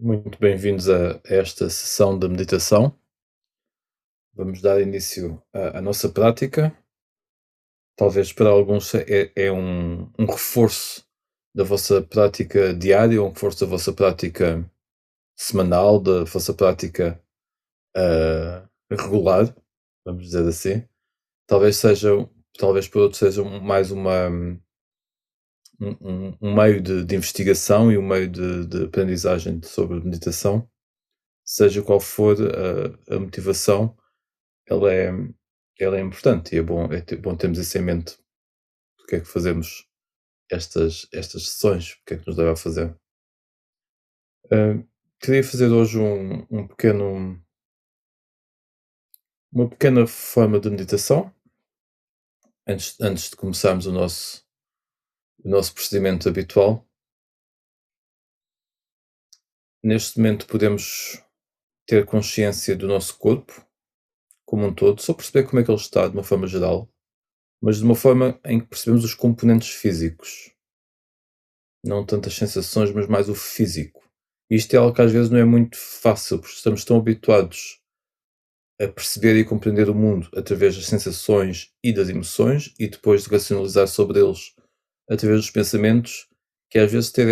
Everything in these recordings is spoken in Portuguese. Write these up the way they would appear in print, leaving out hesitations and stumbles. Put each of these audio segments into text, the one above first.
Muito bem-vindos a esta sessão de meditação. Vamos dar início à nossa prática. Talvez para alguns é um reforço da vossa prática diária, um reforço da vossa prática semanal, da vossa prática regular, vamos dizer assim. Talvez seja, talvez para outros seja mais um meio de investigação e um meio de aprendizagem sobre meditação. Seja qual for a motivação, ela é, ela é importante e é bom termos isso em mente. Porque é que fazemos estas sessões? O que é que nos leva a fazer? Ah, Queria fazer hoje uma pequena forma de meditação, antes de começarmos o nosso procedimento habitual. Neste momento podemos ter consciência do nosso corpo como um todo, só perceber como é que ele está de uma forma geral, mas de uma forma em que percebemos os componentes físicos, não tanto as sensações, mas mais o físico. Isto é algo que às vezes não é muito fácil, porque estamos tão habituados a perceber e compreender o mundo através das sensações e das emoções e depois de racionalizar sobre eles através dos pensamentos, que às vezes ter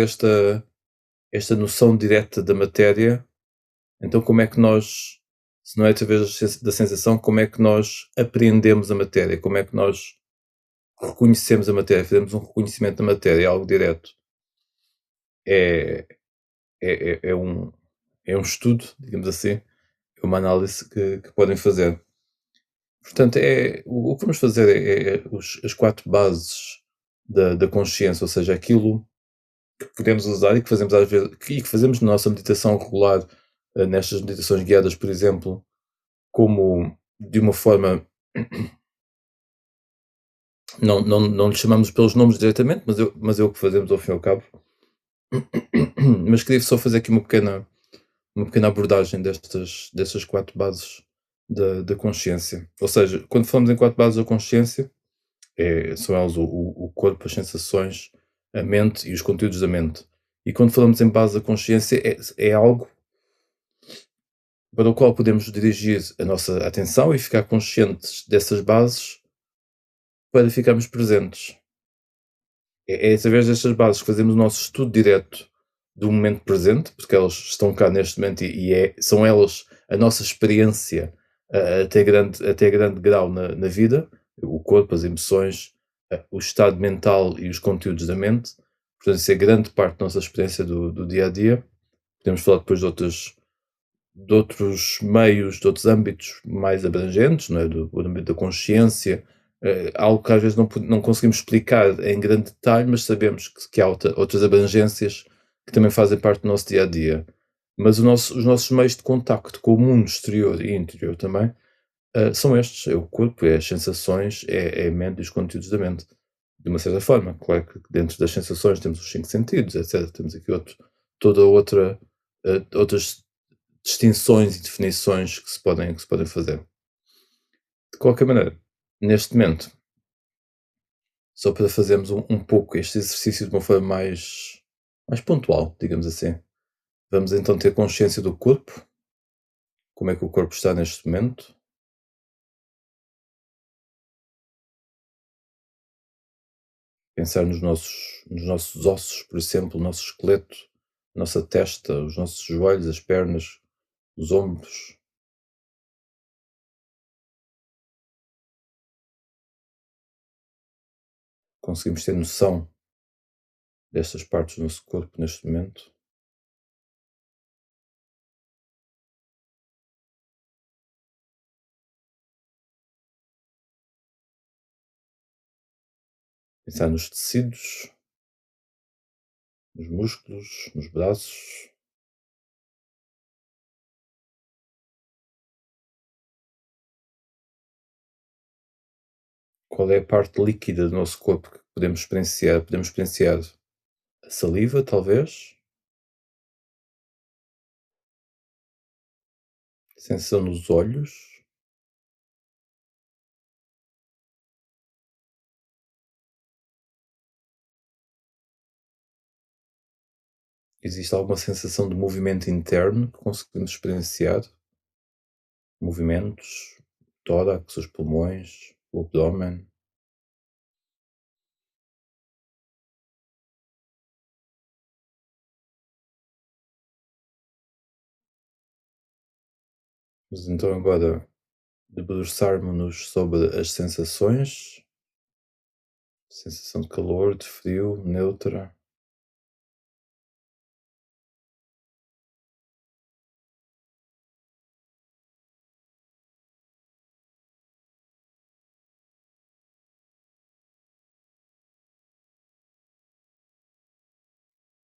esta noção direta da matéria, então como é que nós, se não é através da sensação, como é que nós apreendemos a matéria, como é que nós reconhecemos a matéria, fazemos um reconhecimento da matéria, é algo direto. É, é um estudo, digamos assim, é uma análise que podem fazer. Portanto, o que vamos fazer as quatro bases da consciência, ou seja, aquilo que podemos usar e que fazemos às vezes, e que fazemos na nossa meditação regular, nestas meditações guiadas, por exemplo, como de uma forma, não lhe chamamos pelos nomes diretamente, mas é o que fazemos ao fim e ao cabo. Mas queria só fazer aqui uma pequena abordagem destas quatro bases da consciência. Ou seja, quando falamos em quatro bases da consciência, são elas o corpo, as sensações, a mente e os conteúdos da mente. E quando falamos em base da consciência, é algo para o qual podemos dirigir a nossa atenção e ficar conscientes dessas bases para ficarmos presentes. É através destas bases que fazemos o nosso estudo direto do momento presente, porque elas estão cá neste momento e são elas a nossa experiência até grande grau na vida, o corpo, as emoções, o estado mental e os conteúdos da mente. Portanto, isso é grande parte da nossa experiência do dia a dia. Podemos falar depois de outros meios, de outros âmbitos mais abrangentes, não é? Do âmbito da consciência, algo que às vezes não conseguimos explicar em grande detalhe, mas sabemos que há outras abrangências que também fazem parte do nosso dia a dia. Mas os nossos meios de contacto com o mundo exterior e interior também são estes: é o corpo, é as sensações, é a mente e os conteúdos da mente. De uma certa forma, claro que dentro das sensações temos os cinco sentidos, etc. Temos aqui toda outras distinções e definições que se podem fazer. De qualquer maneira, neste momento, só para fazermos um pouco este exercício de uma forma mais pontual, digamos assim, vamos então ter consciência do corpo, como é que o corpo está neste momento, pensar nos nossos ossos, por exemplo, o nosso esqueleto, nossa testa, os nossos joelhos, as pernas, os ombros. Conseguimos ter noção destas partes do nosso corpo neste momento. Pensar nos tecidos, nos músculos, nos braços. Qual é a parte líquida do nosso corpo que podemos experienciar? Podemos experienciar a saliva, talvez, a sensação nos olhos, Existe alguma sensação de movimento interno que conseguimos experienciar? Movimentos, tórax, os pulmões, o abdômen. Mas então agora debruçarmos-nos sobre as sensações, sensação de calor, de frio, neutra.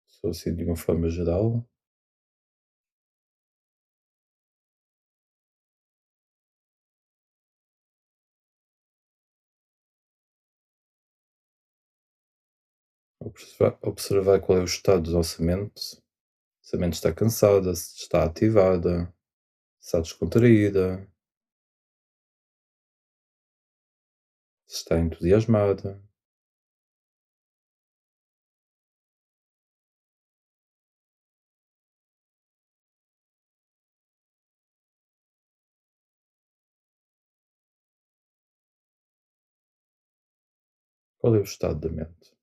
Só assim de uma forma geral. Observar qual é o estado da nossa mente. Se a mente está cansada, se está ativada, se está descontraída, se está entusiasmada. Qual é o estado da mente?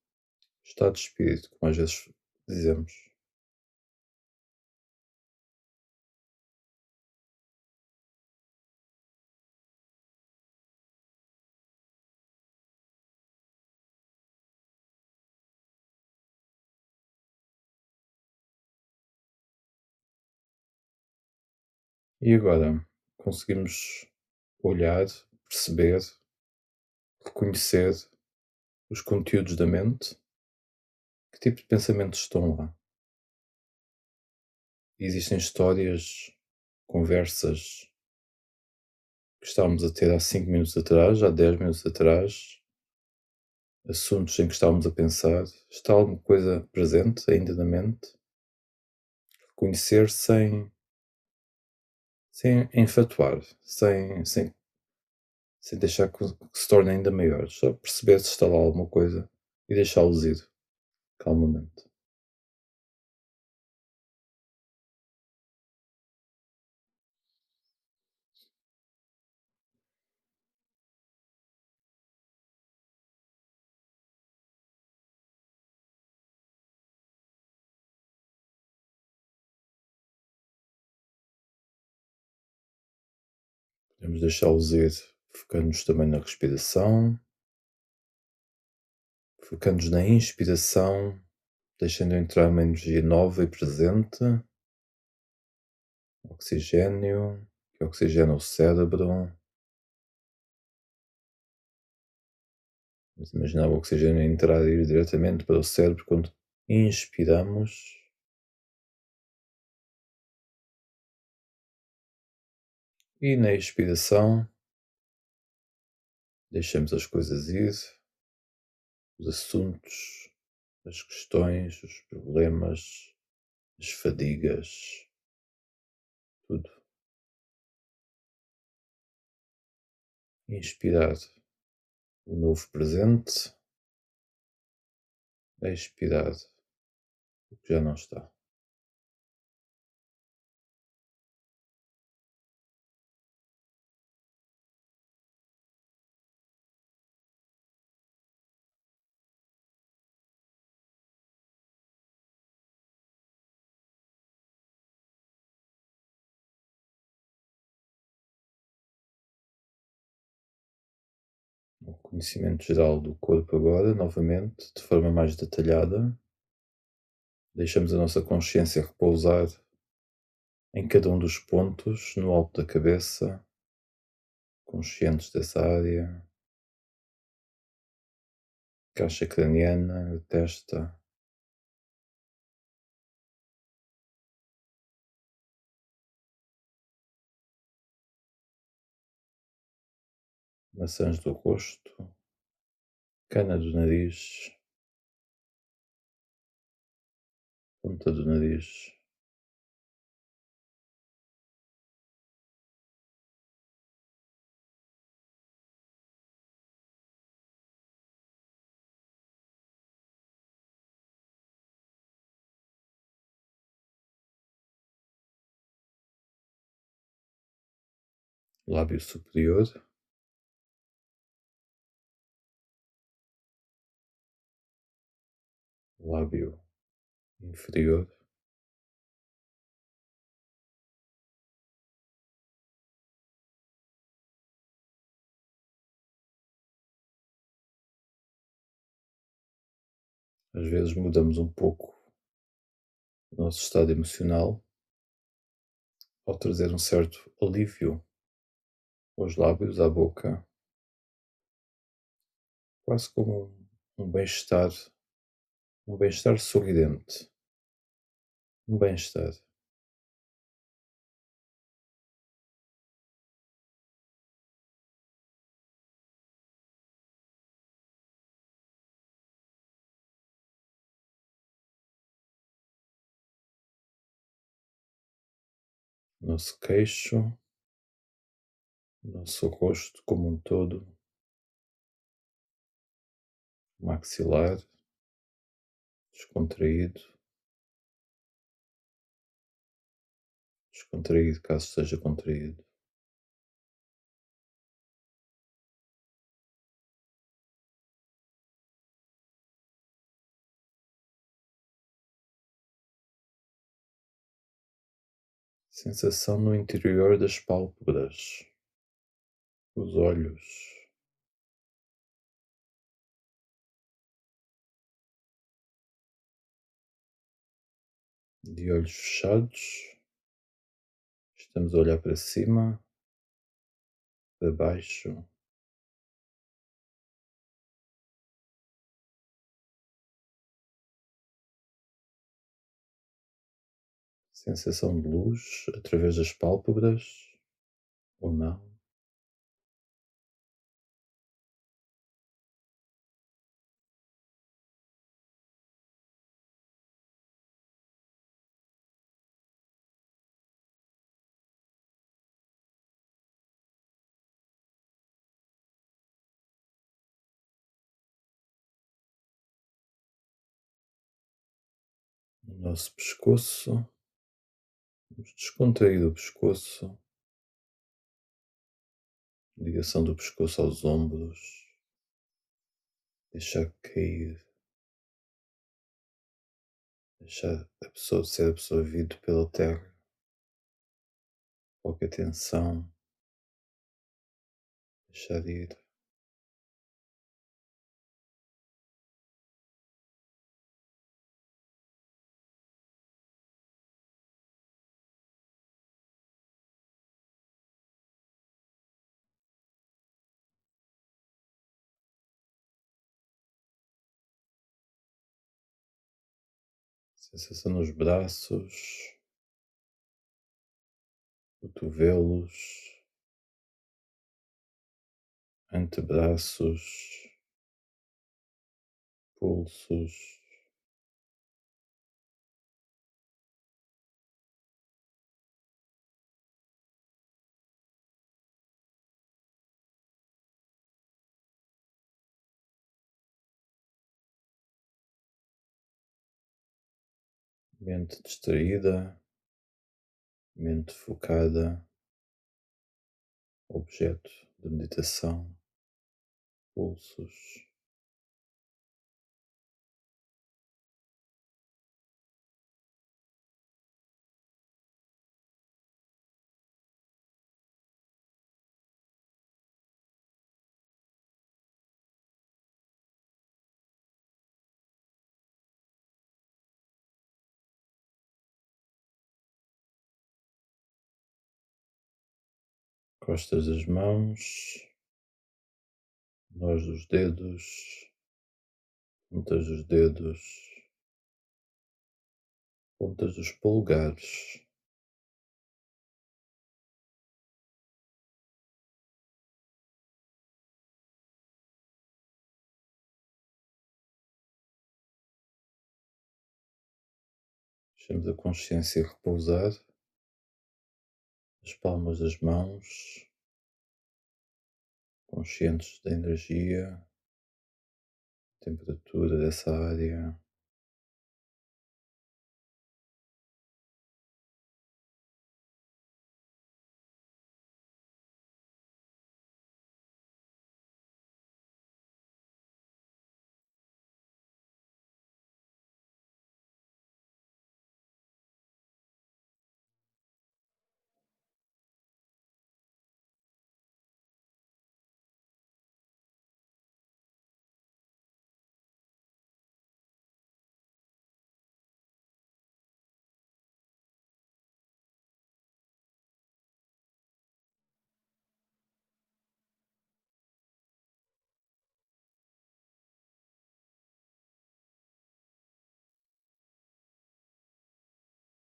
O estado de espírito, como às vezes dizemos. E agora conseguimos olhar, perceber, reconhecer os conteúdos da mente, que tipo de pensamentos estão lá. Existem histórias, conversas que estávamos a ter há 5 minutos atrás, há 10 minutos atrás, assuntos em que estávamos a pensar. Está alguma coisa presente ainda na mente? Reconhecer sem enfatuar, sem deixar que se torne ainda maior. Só perceber se está lá alguma coisa e deixá-los ir calmamente. Podemos deixá-los ir, focando-nos também na respiração, focando-nos na inspiração, deixando entrar uma energia nova e presente, oxigênio, que oxigena o cérebro. Vamos imaginar o oxigênio entrar e ir diretamente para o cérebro quando inspiramos. E na expiração, deixamos as coisas ir, os assuntos, as questões, os problemas, as fadigas, tudo. Inspirar o novo presente, expirar o que já não está. O conhecimento geral do corpo agora, novamente, de forma mais detalhada. Deixamos a nossa consciência repousar em cada um dos pontos, no alto da cabeça, conscientes dessa área, caixa craniana, testa, maçãs do rosto, cana do nariz, ponta do nariz, lábio superior, lábio inferior, às vezes mudamos um pouco o nosso estado emocional ao trazer um certo alívio aos lábios, à boca, quase como um bem-estar sorridente, um bem-estar. Nosso queixo, nosso rosto como um todo, maxilar, descontraído, descontraído caso esteja contraído. Sensação no interior das pálpebras, os olhos, de olhos fechados, estamos a olhar para cima, para baixo, sensação de luz através das pálpebras ou não. No nosso pescoço, vamos descontrair o pescoço, ligação do pescoço aos ombros, deixar cair, deixar ser absorvido pela terra, qualquer tensão, deixar ir. Sensação nos braços, cotovelos, antebraços, pulsos, mente distraída, mente focada, objeto de meditação, pulsos, costas das mãos, nós dos dedos, pontas dos dedos, pontas dos polegares. Deixamos a consciência repousar nas palmas das mãos, conscientes da energia, temperatura dessa área.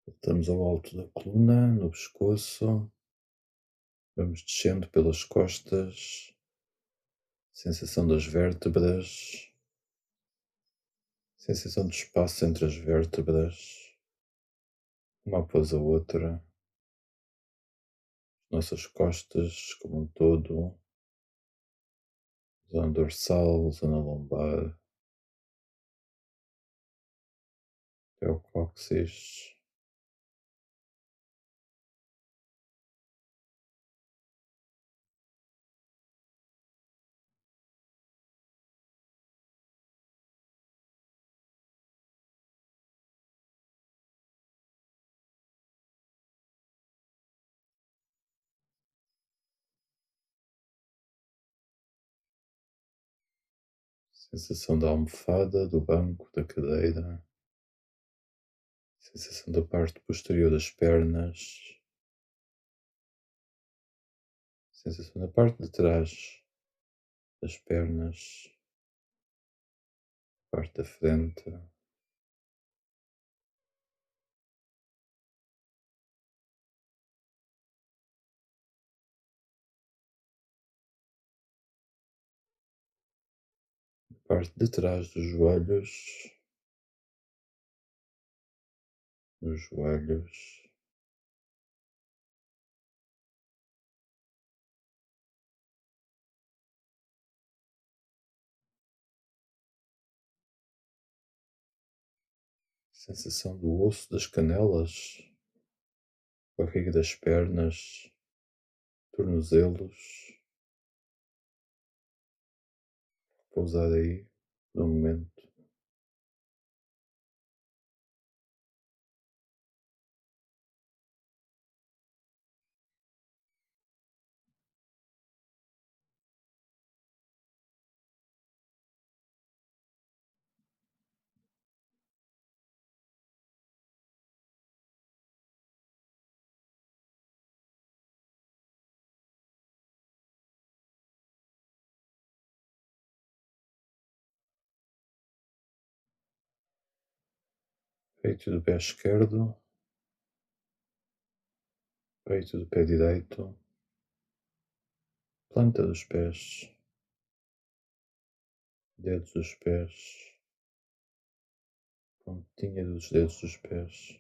Voltamos ao alto da coluna, no pescoço. Vamos descendo pelas costas, sensação das vértebras, sensação de espaço entre as vértebras, uma após a outra, nossas costas como um todo, zona dorsal, zona lombar, até o cóccix, sensação da almofada, do banco, da cadeira, sensação da parte posterior das pernas, sensação da parte de trás das pernas, parte da frente, parte de trás dos joelhos, nos joelhos, sensação do osso das canelas, barriga das pernas, tornozelos, pousar aí no momento, peito do pé esquerdo, peito do pé direito, planta dos pés, dedos dos pés, pontinha dos dedos dos pés.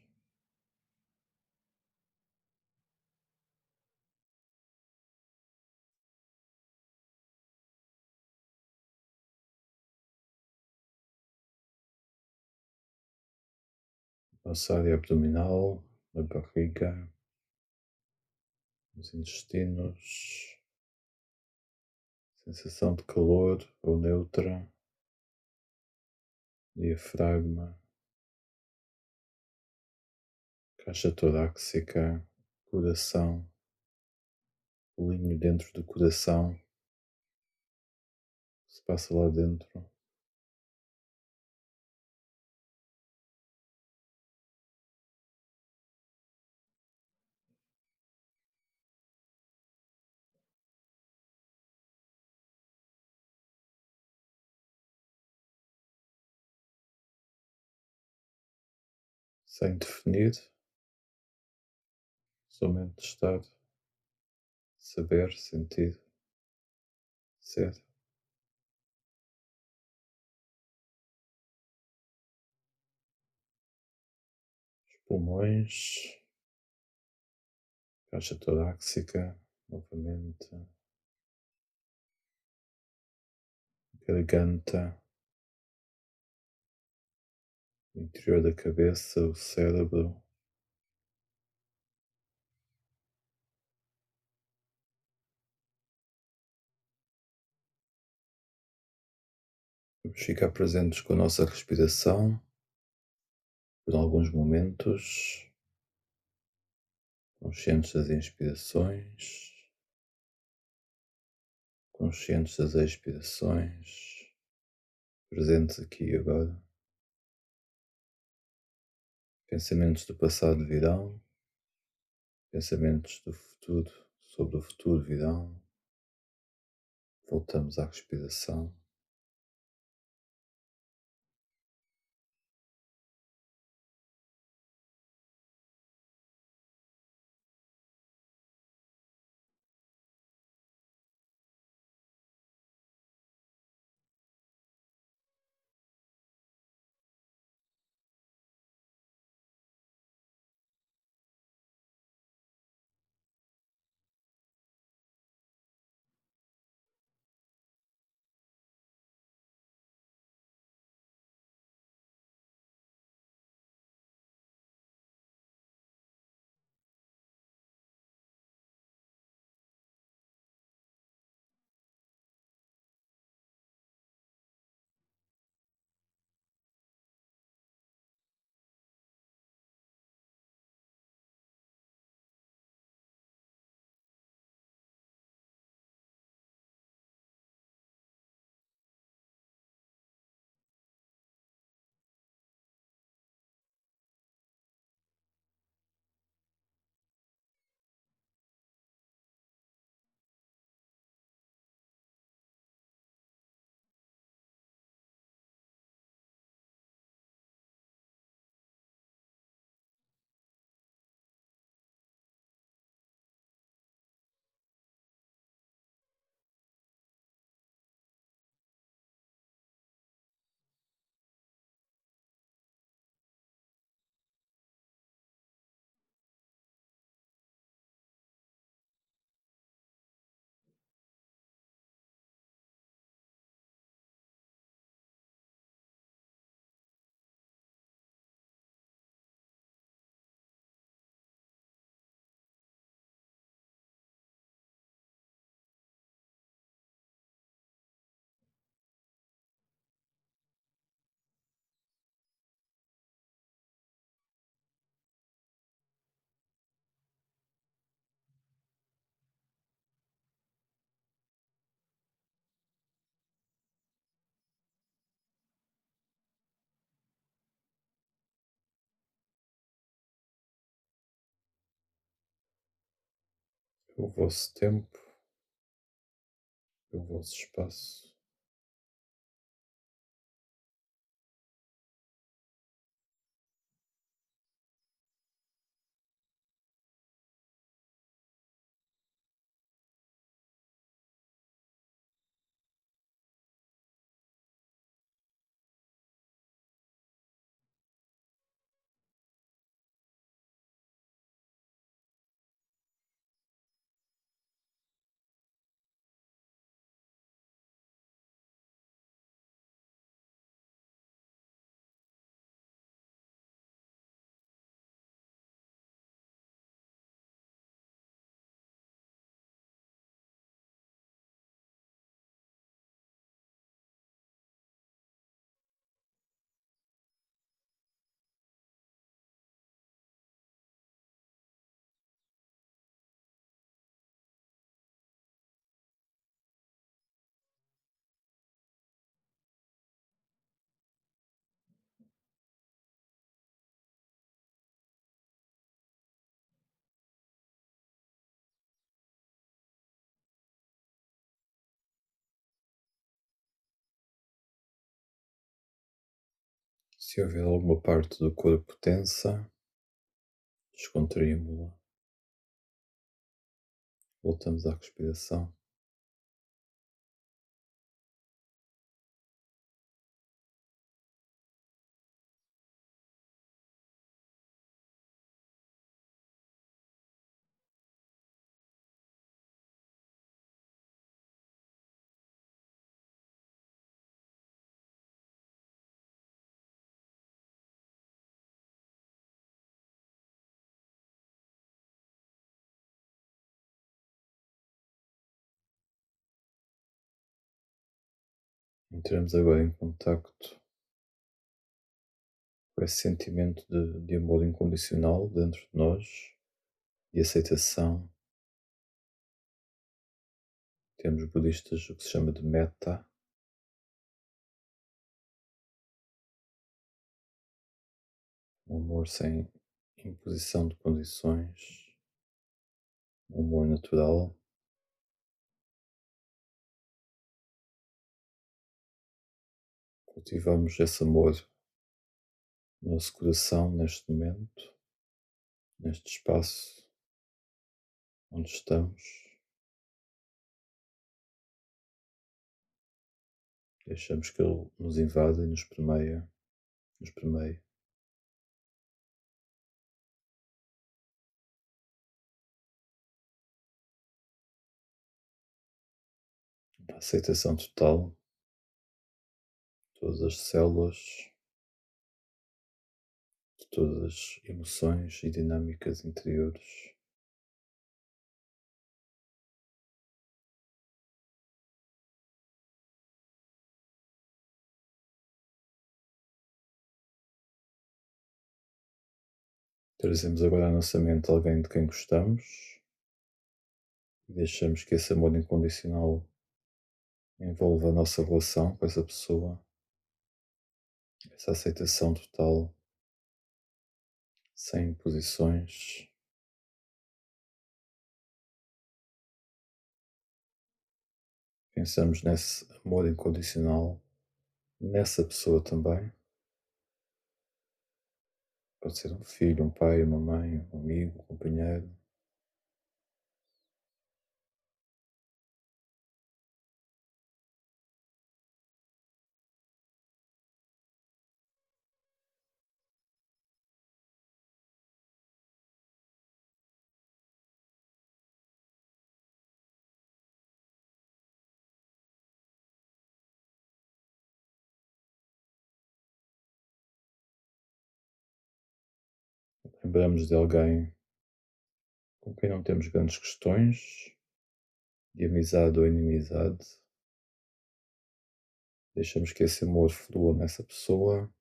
Nossa área abdominal, a barriga, os intestinos, sensação de calor ou neutra, diafragma, caixa torácica, coração, bolinho dentro do coração, o que se passa lá dentro, sem definir, somente estar, saber, sentir, ser. Os pulmões, caixa torácica, novamente, garganta, o interior da cabeça, o cérebro, vamos ficar presentes com a nossa respiração por alguns momentos, conscientes das inspirações, conscientes das expirações, presentes aqui e agora. Pensamentos do passado virão, pensamentos do futuro sobre o futuro virão. Voltamos à respiração. o vosso tempo, o vosso espaço. Se houver alguma parte do corpo tensa, descontraímos-la. Voltamos à respiração. Entramos agora em contacto com esse sentimento de amor incondicional dentro de nós, de aceitação. Temos budistas o que se chama de metta, um amor sem imposição de condições, um amor natural. Cultivamos esse amor no nosso coração neste momento, neste espaço onde estamos. Deixamos que ele nos invada e nos permeia, nos permeie. A aceitação total de todas as células, de todas as emoções e dinâmicas interiores. Trazemos agora à nossa mente alguém de quem gostamos e deixamos que esse amor incondicional envolva a nossa relação com essa pessoa, essa aceitação total, sem imposições. Pensamos nesse amor incondicional, nessa pessoa também. Pode ser um filho, um pai, uma mãe, um amigo, um companheiro. Lembramos de alguém com quem não temos grandes questões, de amizade ou inimizade. Deixamos que esse amor flua nessa pessoa,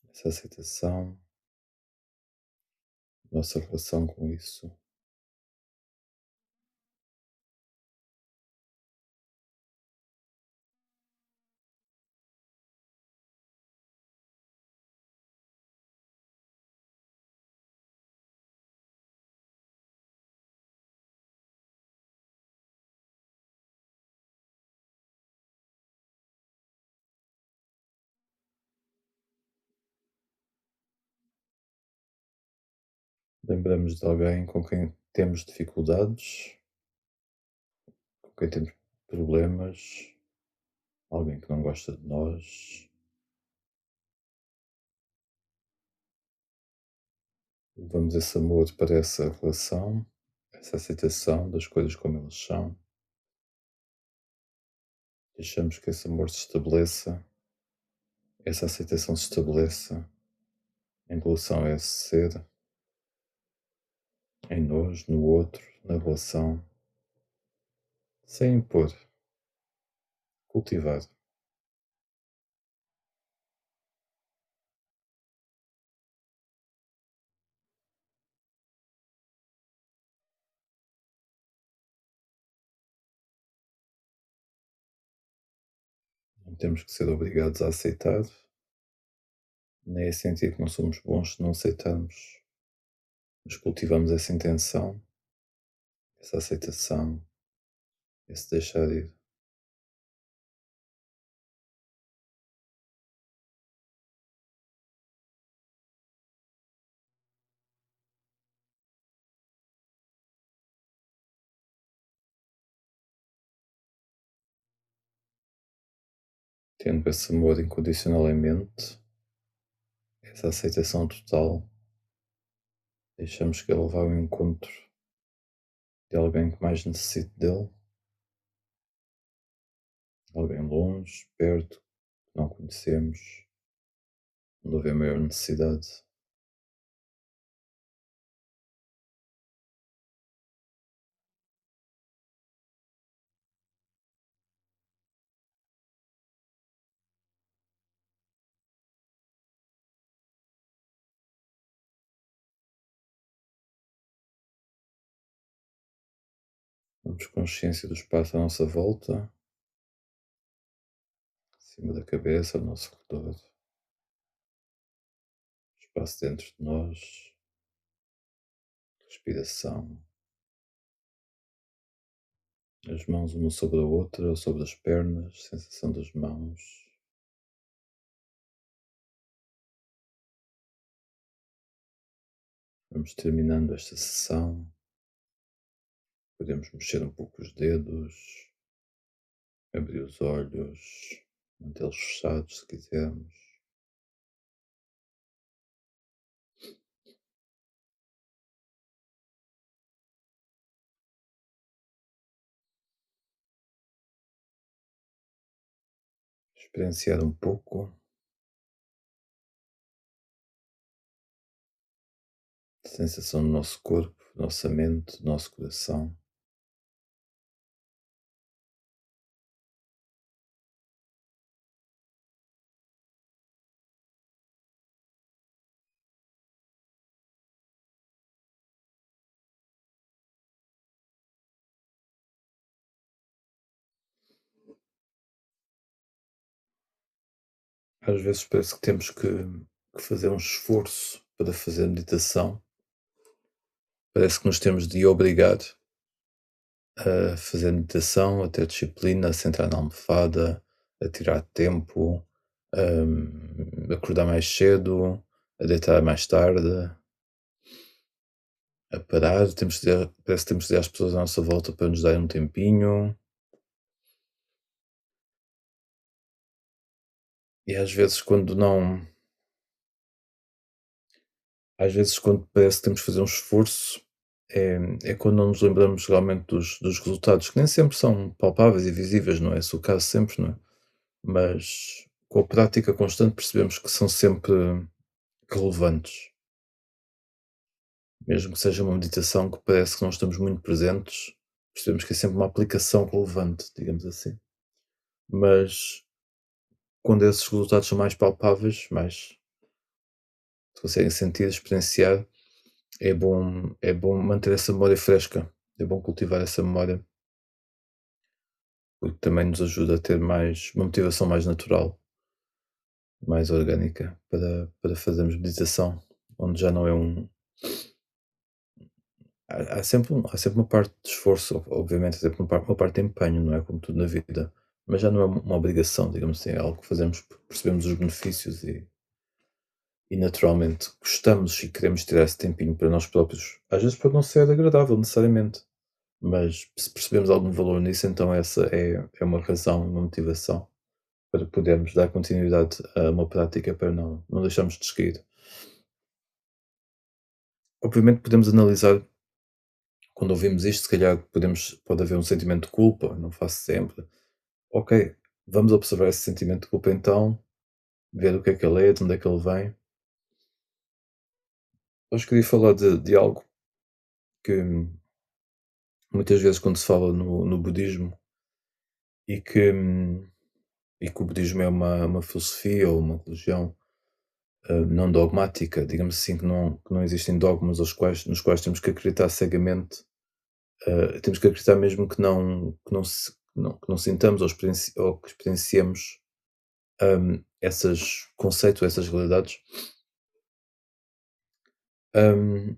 essa aceitação, nossa relação com isso. Lembramos de alguém com quem temos dificuldades, com quem temos problemas, alguém que não gosta de nós. Levamos esse amor para essa relação, essa aceitação das coisas como elas são. Deixamos que esse amor se estabeleça, essa aceitação se estabeleça em relação a esse ser, em nós, no outro, na relação, sem impor, cultivar. Não temos que ser obrigados a aceitar, nem a sentir que não somos bons se não aceitarmos, mas cultivamos essa intenção, essa aceitação, esse deixar ir. Tendo esse amor incondicional em mente, essa aceitação total, deixamos que ele vá ao encontro de alguém que mais necessite dele, alguém longe, perto, que não conhecemos, onde houver maior necessidade. Temos consciência do espaço à nossa volta, acima da cabeça, ao nosso redor, espaço dentro de nós, respiração, as mãos uma sobre a outra ou sobre as pernas, sensação das mãos. Vamos terminando esta sessão. Podemos mexer um pouco os dedos, abrir os olhos, mantê-los fechados se quisermos. Experienciar um pouco a sensação do nosso corpo, nossa mente, nosso coração. Às vezes parece que temos que fazer um esforço para fazer meditação. Parece que nos temos de obrigar a fazer meditação, a ter disciplina, a sentar na almofada, a tirar tempo, acordar mais cedo, a deitar mais tarde, a parar. Parece que temos de dizer às pessoas à nossa volta para nos darem um tempinho. E às vezes quando parece que temos que fazer um esforço, é quando não nos lembramos realmente dos resultados, que nem sempre são palpáveis e visíveis, não é esse o caso sempre, não é? Mas com a prática constante percebemos que são sempre relevantes. Mesmo que seja uma meditação que parece que não estamos muito presentes, percebemos que é sempre uma aplicação relevante, digamos assim. Mas quando esses resultados são mais palpáveis, mais se conseguem sentir, experienciar, é bom manter essa memória fresca, é bom cultivar essa memória, porque também nos ajuda a ter uma motivação mais natural, mais orgânica para fazermos meditação, onde já não é um. Há sempre uma parte de esforço, obviamente, há sempre uma parte de empenho, não é? Como tudo na vida, mas já não é uma obrigação, digamos assim, é algo que fazemos porque percebemos os benefícios e naturalmente gostamos e queremos tirar esse tempinho para nós próprios, às vezes pode não ser agradável necessariamente, mas se percebemos algum valor nisso, então essa é uma razão, uma motivação para podermos dar continuidade a uma prática para não deixarmos de descair. Obviamente podemos analisar, quando ouvimos isto, se calhar pode haver um sentimento de culpa, não faço sempre. Ok, vamos observar esse sentimento de culpa então, ver o que é que ele é, de onde é que ele vem. Hoje queria falar de algo que muitas vezes quando se fala no budismo e que, e que o budismo é uma filosofia ou uma religião não dogmática, digamos assim, que não existem dogmas nos quais temos que acreditar cegamente, temos que acreditar mesmo que não sintamos ou que experienciemos esses conceitos, essas realidades. Hum,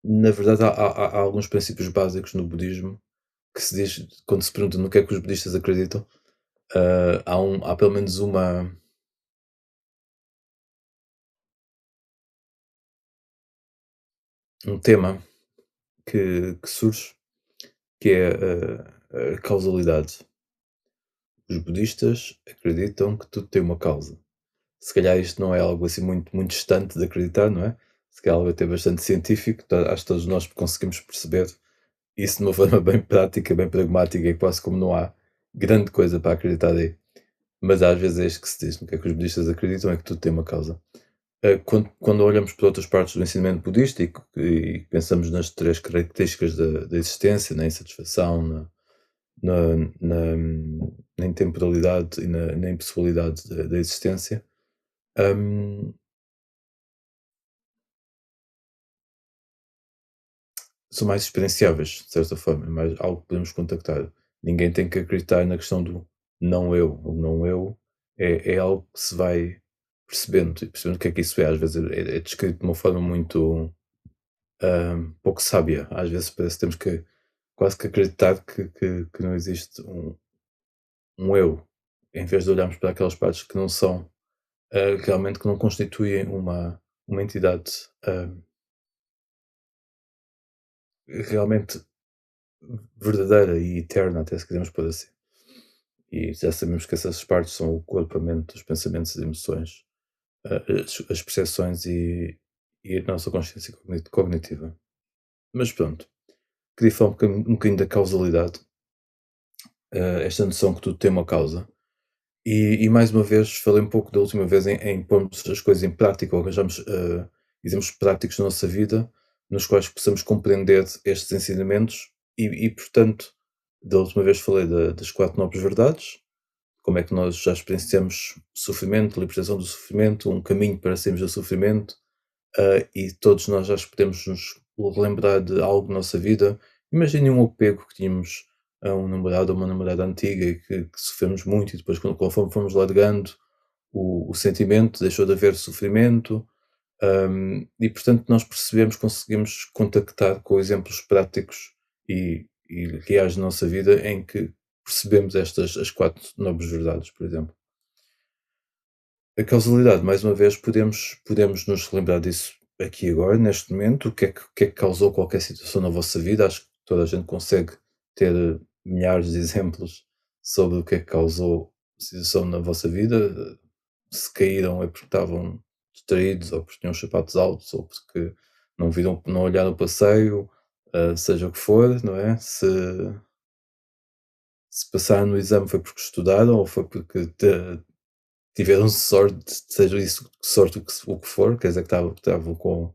Na verdade, há alguns princípios básicos no budismo que se diz, quando se pergunta no que é que os budistas acreditam, há pelo menos um tema que surge, que é a causalidade. Os budistas acreditam que tudo tem uma causa. Se calhar isto não é algo assim muito distante de acreditar, não é? Se calhar é algo até bastante científico, acho que todos nós conseguimos perceber isso de uma forma bem prática, bem pragmática, e quase como não há grande coisa para acreditar aí. Mas às vezes é isto que se diz, no que é que os budistas acreditam é que tudo tem uma causa. Quando olhamos para outras partes do ensinamento budista e pensamos nas três características da existência, na insatisfação, na, na, na intemporalidade e na impessoalidade da existência, hum, são mais experienciáveis, de certa forma, é mais algo que podemos contactar. Ninguém tem que acreditar na questão do não eu. O não eu é algo que se vai percebendo e percebendo o que é que isso é. Às vezes é descrito de uma forma muito pouco sábia. Às vezes parece que temos que quase que acreditar que não existe um eu, em vez de olharmos para aquelas partes que não são realmente que não constituem uma entidade realmente verdadeira e eterna, até se quisermos pôr assim. E já sabemos que essas partes são o corpo, a mente, os pensamentos, as emoções, as percepções e a nossa consciência cognitiva. Mas pronto, queria falar um bocadinho da causalidade, esta noção que tudo tem uma causa. E mais uma vez, falei um pouco da última vez em pormos as coisas em prática, ou arranjarmos exemplos práticos na nossa vida, nos quais possamos compreender estes ensinamentos, portanto, da última vez falei das quatro nobres verdades, como é que nós já experienciamos sofrimento, libertação do sofrimento, um caminho para sairmos do sofrimento, e todos nós já podemos nos relembrar de algo na nossa vida. Imagine um apego que tínhamos a um namorado ou uma namorada antiga e que sofremos muito, e depois, conforme fomos largando o sentimento, deixou de haver sofrimento. Portanto, nós percebemos, conseguimos contactar com exemplos práticos e reais da nossa vida em que percebemos as quatro nobres verdades, por exemplo. A causalidade, mais uma vez, podemos nos relembrar disso aqui agora, neste momento, o que é que causou qualquer situação na vossa vida. Acho que toda a gente consegue ter milhares de exemplos sobre o que é que causou situação na vossa vida. Se caíram é porque estavam distraídos, ou porque tinham os sapatos altos, ou porque não olharam o passeio, seja o que for, não é? Se passaram no exame foi porque estudaram, ou foi porque tiveram sorte, seja isso sorte o que for, quer dizer que estavam com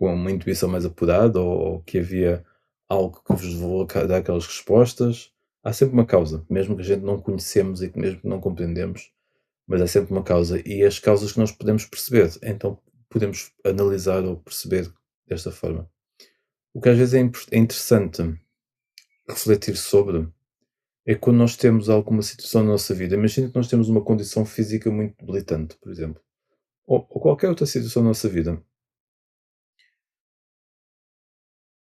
uma intuição mais apurada, ou que havia algo que vos levou a dar aquelas respostas. Há sempre uma causa, mesmo que a gente não conhecemos e que mesmo que não compreendemos, mas há sempre uma causa, e as causas que nós podemos perceber, então podemos analisar ou perceber desta forma. O que às vezes é interessante refletir sobre é quando nós temos alguma situação na nossa vida. Imagina que nós temos uma condição física muito debilitante, por exemplo, ou qualquer outra situação na nossa vida.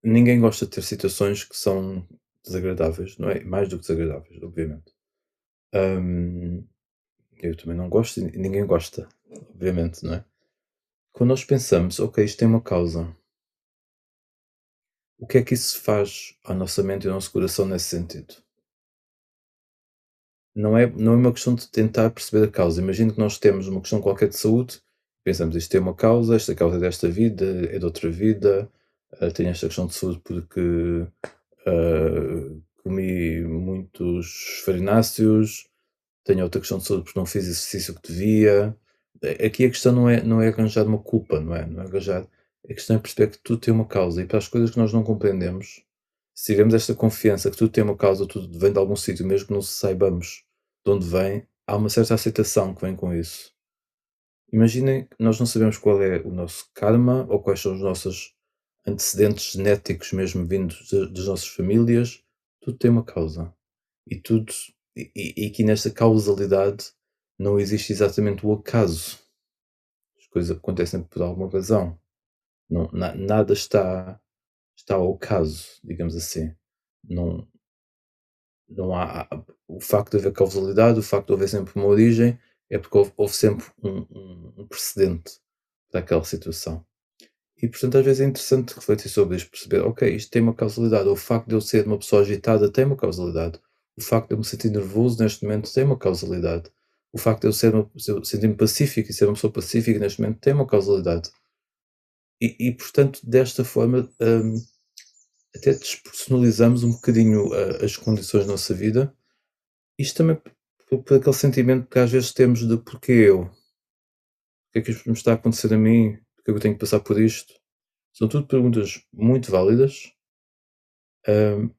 Ninguém gosta de ter situações que são desagradáveis, não é? Mais do que desagradáveis, obviamente. Hum, eu também não gosto e ninguém gosta, obviamente, não é? quando nós pensamos: "Ok, isto tem uma causa", o que é que isso faz à nossa mente e ao nosso coração nesse sentido? Não é uma questão de tentar perceber a causa. Imagino que nós temos uma questão qualquer de saúde, pensamos: "Isto tem uma causa, esta causa é desta vida, é de outra vida, tenho esta questão de saúde porque, comi muitos farináceos, tenho outra questão de saúde porque não fiz exercício que devia". Aqui a questão não é arranjar uma culpa, não é arranjar, a questão é perceber que tudo tem uma causa e para as coisas que nós não compreendemos, se tivermos esta confiança que tudo tem uma causa, tudo vem de algum sítio, mesmo que não saibamos de onde vem, há uma certa aceitação que vem com isso. Imaginem que nós não sabemos qual é o nosso karma ou quais são os nossos antecedentes genéticos mesmo vindos das nossas famílias, tudo tem uma causa. E tudo e aqui nesta causalidade não existe exatamente o acaso. As coisas acontecem por alguma razão. Não, nada está ao caso, digamos assim. Não, não há o facto de haver causalidade, o facto de haver sempre uma origem, é porque houve sempre um precedente para aquela situação. E portanto, às vezes é interessante refletir sobre isto, perceber, ok, isto tem uma causalidade. O facto de eu ser uma pessoa agitada tem uma causalidade. O facto de eu me sentir nervoso neste momento tem uma causalidade. O facto de eu sentir-me pacífico e ser uma pessoa pacífica neste momento tem uma causalidade. Portanto, desta forma, até despersonalizamos um bocadinho as condições da nossa vida. Isto também por aquele sentimento que às vezes temos de porque eu, o que é que isto me está a acontecer a mim, porque eu tenho que passar por isto. São tudo perguntas muito válidas,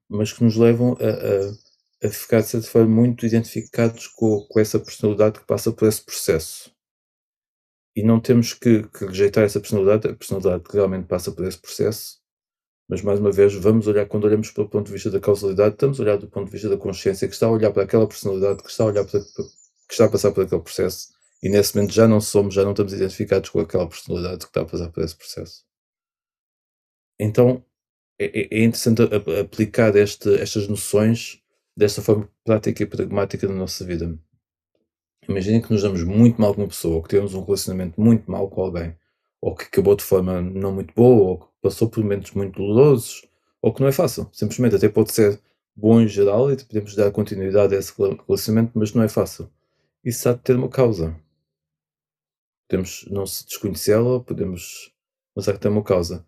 mas que nos levam a ficar, de certa forma, muito identificados com essa personalidade que passa por esse processo. E não temos que rejeitar essa personalidade, a personalidade que realmente passa por esse processo, mas mais uma vez, vamos olhar, quando olhamos pelo ponto de vista da causalidade, estamos a olhar do ponto de vista da consciência que está a olhar para aquela personalidade, que está a olhar que está a passar por aquele processo, e nesse momento já não estamos identificados com aquela personalidade que está a passar por esse processo. Então, é interessante aplicar estas noções desta forma prática e pragmática na nossa vida. Imaginem que nos damos muito mal com uma pessoa, ou que temos um relacionamento muito mal com alguém, ou que acabou de forma não muito boa, ou que passou por momentos muito dolorosos, ou que não é fácil. Simplesmente até pode ser bom em geral e podemos dar continuidade a esse relacionamento, mas não é fácil. Isso há de ter uma causa. Podemos não se desconhecê-la, podemos, mas há que ter uma causa.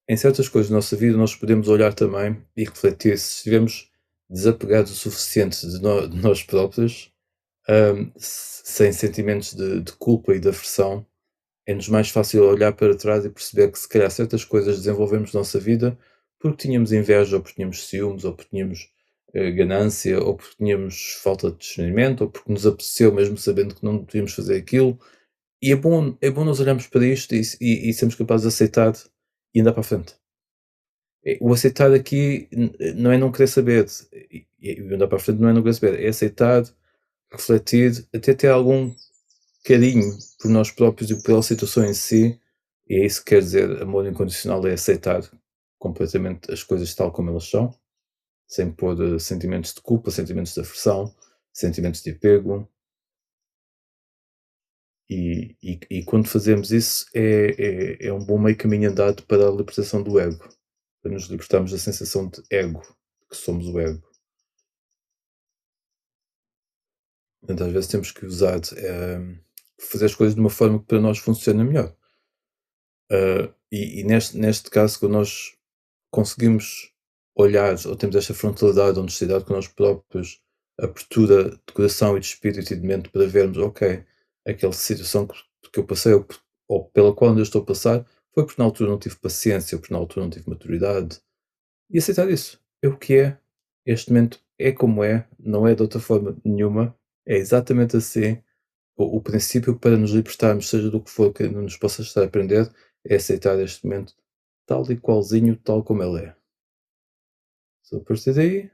Em certas coisas da nossa vida, nós podemos olhar também e refletir se estivermos desapegados o suficiente de nós próprios, sem sentimentos de culpa e de aversão, é-nos mais fácil olhar para trás e perceber que se calhar certas coisas desenvolvemos na nossa vida porque tínhamos inveja, ou porque tínhamos ciúmes, ou porque tínhamos ganância, ou porque tínhamos falta de discernimento, ou porque nos apeteceu mesmo sabendo que não devíamos fazer aquilo. E é bom nós olharmos para isto e sermos capazes de aceitar e andar para a frente. O aceitar aqui não é não querer saber, e andar para a frente não é não querer saber, é aceitar, refletir, até ter algum carinho por nós próprios e pela situação em si, e é isso que quer dizer amor incondicional, é aceitar completamente as coisas tal como elas são, sem pôr sentimentos de culpa, sentimentos de aversão, sentimentos de apego, e quando fazemos isso é um bom meio caminho andado para a libertação do ego, para nos libertarmos da sensação de ego, que somos o ego. Portanto, às vezes temos que usar, fazer as coisas de uma forma que para nós funcione melhor. Neste caso, quando nós conseguimos olhar ou temos esta frontalidade, honestidade com nós próprios, abertura de coração e de espírito e de mente para vermos, ok, aquela situação que eu passei ou pela qual eu estou a passar foi porque na altura não tive paciência, ou porque na altura não tive maturidade, e aceitar isso. É o que é. Este momento é como é, não é de outra forma nenhuma, é exatamente assim. O princípio para nos libertarmos, seja do que for que nos possa estar a aprender, é aceitar este momento tal e qualzinho, tal como ele é. Só a partir daí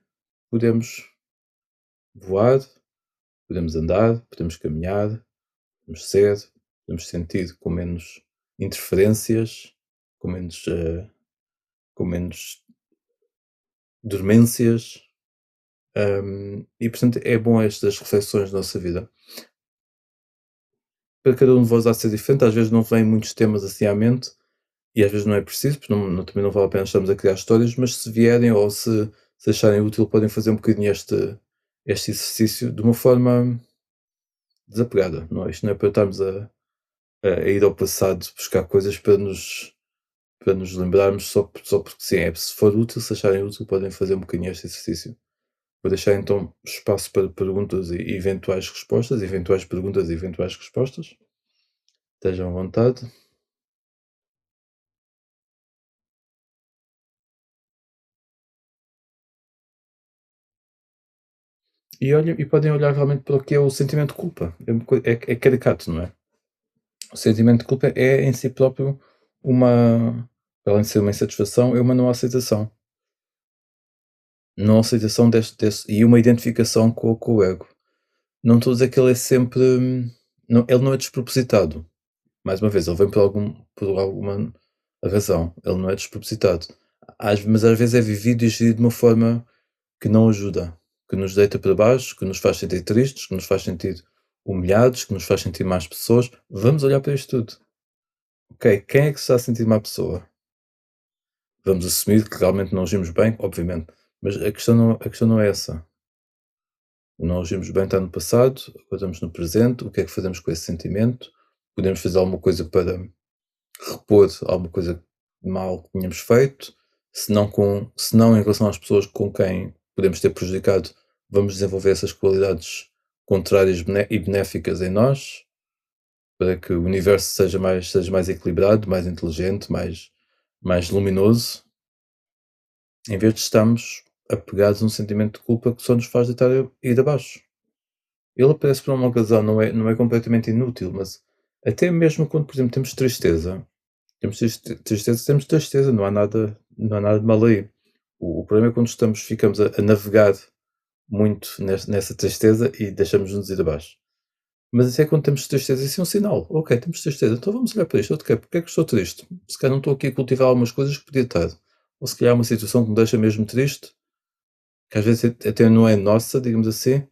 podemos voar, podemos andar, podemos caminhar, podemos ser, podemos sentir com menos interferências, com menos, com menos dormências. E portanto é bom estas reflexões da nossa vida. para cada um de vós há de ser diferente, às vezes não vêm muitos temas assim à mente, e às vezes não é preciso, porque também não vale a pena estarmos a criar histórias, mas se vierem ou se acharem útil, podem fazer um bocadinho este exercício de uma forma desapegada, não é? Isto não é para estarmos a ir ao passado buscar coisas para nos lembrarmos só porque sim, se for útil, se acharem útil, podem fazer um bocadinho este exercício. Vou deixar então espaço para perguntas e eventuais respostas, eventuais perguntas e eventuais respostas. Estejam à vontade. E podem olhar realmente para o que é o sentimento de culpa. É caricato, não é? O sentimento de culpa é em si próprio uma, para além de ser uma insatisfação, é uma não aceitação. Não aceitação e uma identificação com o ego. Não estou a dizer que ele é sempre. Não, ele não é despropositado. Mais uma vez, ele vem por alguma razão. Ele não é despropositado. Mas às vezes é vivido e gerido de uma forma que não ajuda, que nos deita para baixo, que nos faz sentir tristes, que nos faz sentir humilhados, que nos faz sentir más pessoas. Vamos olhar para isto tudo. Ok, quem é que se está a sentir má pessoa? Vamos assumir que realmente não agimos bem, obviamente. Mas a questão não é essa. Não agimos bem está no passado, agora estamos no presente. O que é que fazemos com esse sentimento? Podemos fazer alguma coisa para repor alguma coisa de mal que tínhamos feito. Se não em relação às pessoas com quem podemos ter prejudicado, vamos desenvolver essas qualidades contrárias e benéficas em nós, para que o universo seja mais equilibrado, mais inteligente, mais luminoso, em vez de estarmos apegados a um sentimento de culpa que só nos faz deitar ir abaixo. Ele aparece por uma razão, não é completamente inútil, mas até mesmo quando, por exemplo, temos tristeza, temos tristeza, não há nada de mal aí. O problema é quando ficamos a navegar muito nessa tristeza e deixamos-nos ir abaixo. Mas isso é quando temos tristeza, isso é um sinal. Ok, temos tristeza, então vamos olhar para isto. Ok, porque é que estou triste? Se calhar não estou aqui a cultivar algumas coisas que podia estar. Ou se calhar é uma situação que me deixa mesmo triste, que às vezes até não é nossa, digamos assim,